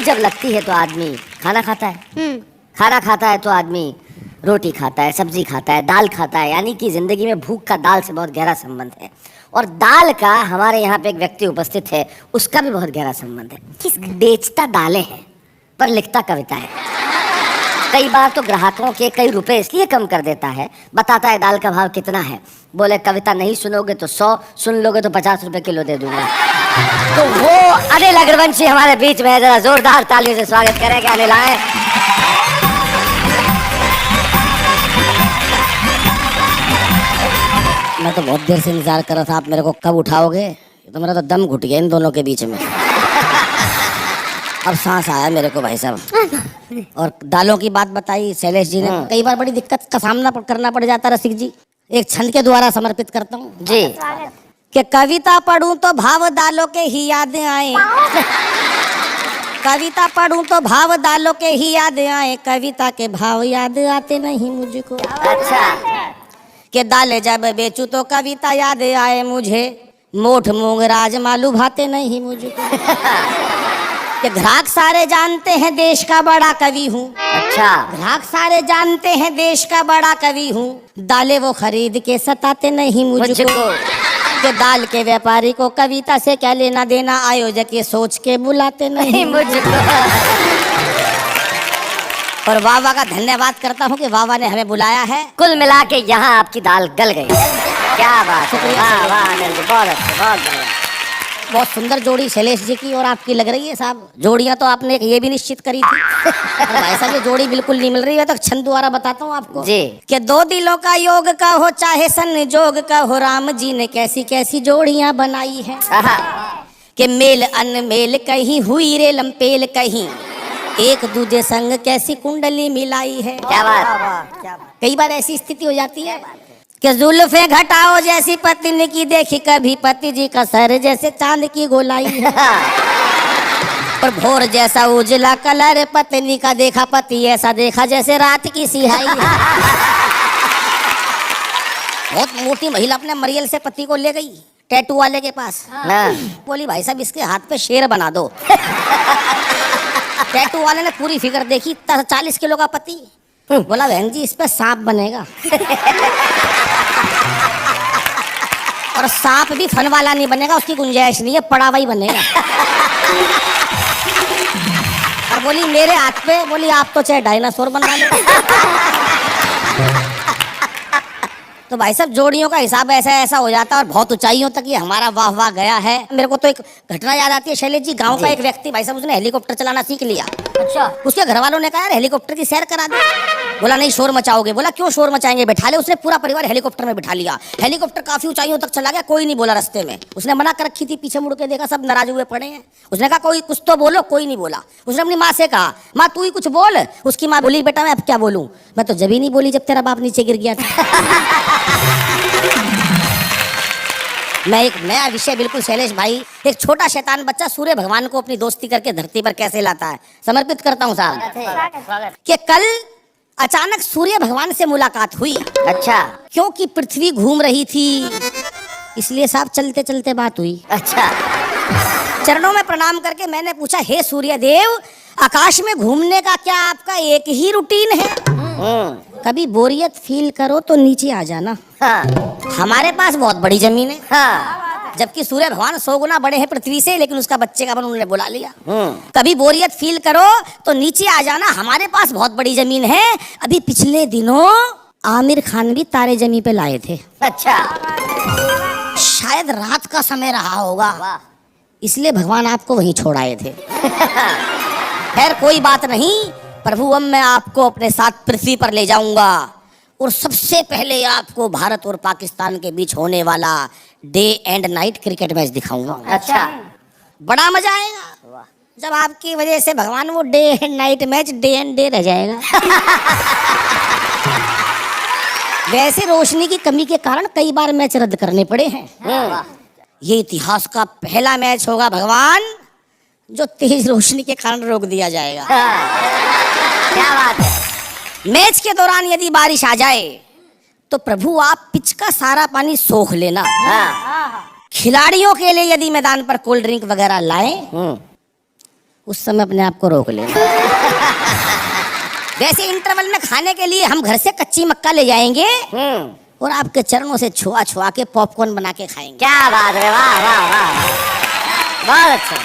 भूख जब लगती है तो आदमी खाना खाता है, खाना खाता है तो आदमी रोटी खाता है, सब्जी खाता है, दाल खाता है। यानी कि जिंदगी में भूख का दाल से बहुत गहरा संबंध है। और दाल का हमारे यहाँ पे एक व्यक्ति उपस्थित है, उसका भी बहुत गहरा संबंध है। बेचता दालें हैं पर लिखता कविता है। कई बार तो ग्राहकों के कई रुपए इसलिए कम कर देता है, बताता है दाल का भाव कितना है, बोले कविता नहीं सुनोगे तो 100, सुन लोगे तो 50 रुपए किलो दे दूंगा। तो वो अनिल अग्रवंशी हमारे बीच में है, जरा जोरदार तालियों से स्वागत करेंगे अनिल आए। मैं तो बहुत देर से इंतजार कर रहा था, आप मेरे को कब उठाओगे। तो मेरा तो दम घुट गया इन दोनों के बीच में। अब सांस आया मेरे को भाई साहब। और दालों की बात बताई शैलेश जी ने, कई बार बड़ी दिक्कत का सामना करना पड़ जाता रसिक जी। एक छंद के द्वारा समर्पित करता हूँ जी कि कविता पढ़ूं तो भाव दालों के ही याद आए, कविता पढ़ूं तो भाव दालों के ही याद आए, कविता के भाव याद आते नहीं मुझको। अच्छा कि दाले जब बेचूं तो कविता याद आए मुझे, मोठ मूंग राजमा लुभाते नहीं मुझको। कि ग्राहक सारे जानते हैं देश का बड़ा कवि हूँ। अच्छा ग्राहक सारे जानते हैं देश का बड़ा कवि हूँ, दाले वो खरीद के सताते नहीं मुझको। कि दाल के व्यापारी को कविता से क्या लेना देना, आयोजक ये सोच के बुलाते नहीं मुझको। और वावा का धन्यवाद करता हूँ कि वावा ने हमें बुलाया है। कुल मिला के यहाँ आपकी दाल गल गई। क्या बात है, वाह वाह अनिल जी, बहुत अच्छे, बहुत बढ़िया। बहुत सुंदर जोड़ी शैलेश जी की और आपकी लग रही है साहब। जोड़ियाँ तो आपने ये भी निश्चित करी थी, भाई साहब ये जोड़ी बिल्कुल नहीं मिल रही है। तो छंद द्वारा बताता हूँ आपको जी कि दो दिलों का योग का हो चाहे संजोग का हो, राम जी ने कैसी कैसी जोड़ियाँ बनाई है। कि मेल अनमेल कहीं हुई रे लंपेल कहीं, एक दूजे संग कैसी कुंडली मिलाई है। क्या बात। कई बार ऐसी स्थिति हो जाती है कि जुल्फे घटाओ जैसी पत्नी की देखी कभी पति जी का सर जैसे चांद की गोलाई है। और भोर जैसा उजला कलर पत्नी का देखा, पति ऐसा देखा जैसे रात की सिहाई है। बहुत मोटी महिला अपने मरियल से पति को ले गई टैटू वाले के पास। बोली भाई साहब इसके हाथ पे शेर बना दो। टैटू वाले ने पूरी फिगर देखी, 40 किलो का पति। बोला बहन जी इस पे सांप बनेगा। और सांप भी फन वाला नहीं बनेगा, उसकी गुंजाइश नहीं है, पड़ा हुआ ही बनेगा। और बोली मेरे हाथ पे, बोली आप तो चाहे डायनासोर बना लो। तो भाई साहब जोड़ियों का हिसाब ऐसा ऐसा हो जाता है और बहुत ऊंचाइयों तक ये हमारा वाह वाह गया है। मेरे को तो एक घटना याद आती है शैलेश जी। गांव का एक व्यक्ति भाई साहब उसने हेलीकॉप्टर चलाना सीख लिया। अच्छा उसके घर वालों ने कहा यार हेलीकॉप्टर की सैर करा दे। बोला नहीं शोर मचाओगे। बोला क्यों शोर मचाएंगे, बैठा ले। उसने पूरा परिवार हेलीकॉप्टर में बैठा लिया। हेलीकॉप्टर काफी ऊंचाइयों तक चला गया, कोई नहीं बोला रास्ते में। उसने मना कर रखी थी, पीछे मुड़ के देखा सब नाराज हुए पड़े हैं। उसने कहा कोई कुछ तो बोलो, कोई नहीं बोला। उसने अपनी माँ से कहा माँ तू ही कुछ बोल। उसकी माँ बोली बेटा मैं अब क्या बोलूं, मैं तो जब ही नहीं बोली जब तेरा बाप नीचे गिर गया था। मैं एक नया विषय बिल्कुल शैलेश भाई, एक छोटा शैतान बच्चा सूर्य भगवान को अपनी दोस्ती करके धरती पर कैसे लाता है, समर्पित करता हूँ साहब। कि कल अचानक सूर्य भगवान से मुलाकात हुई। अच्छा क्योंकि पृथ्वी घूम रही थी इसलिए साहब चलते चलते बात हुई। अच्छा चरणों में प्रणाम करके मैंने पूछा हे सूर्य देव आकाश में घूमने का क्या आपका एक ही रूटीन है? कभी बोरियत फील करो तो नीचे आ जाना। हाँ। हमारे पास बहुत बड़ी जमीन है। हाँ। जबकि सूर्य भगवान 100 गुना बड़े हैं पृथ्वी से, लेकिन उसका बच्चे का मन उन्होंने बुला लिया। कभी बोरियत फील करो तो नीचे आ जाना, हमारे पास बहुत बड़ी जमीन है। अभी पिछले दिनों आमिर खान भी तारे जमी पे लाए थे। अच्छा शायद रात का समय रहा होगा इसलिए भगवान आपको वहीं छोड़ आए थे। खैर कोई बात नहीं, प्रभु अब मैं आपको अपने साथ पृथ्वी पर ले जाऊंगा और सबसे पहले आपको भारत और पाकिस्तान के बीच होने वाला day and night cricket match दिखाऊंगा। अच्छा बड़ा मजा आएगा जब आपकी वजह से भगवान वो day and night match day and day रह जाएगा। वैसे रोशनी की कमी के कारण कई बार मैच रद्द करने पड़े हैं। ये इतिहास का पहला मैच होगा भगवान जो तेज रोशनी के कारण रोक दिया जाएगा। क्या बात है। मैच के दौरान यदि बारिश आ जाए तो प्रभु आप पिच का सारा पानी सोख लेना। खिलाड़ियों के लिए यदि मैदान पर कोल्ड ड्रिंक वगैरह लाएं उस समय अपने आप को रोक लेना। वैसे इंटरवल में खाने के लिए हम घर से कच्ची मक्का ले जाएंगे और आपके चरणों से छुआ छुआ के पॉपकॉर्न बना के खाएंगे। क्या बात है, वाह वाह वाह, बहुत अच्छा।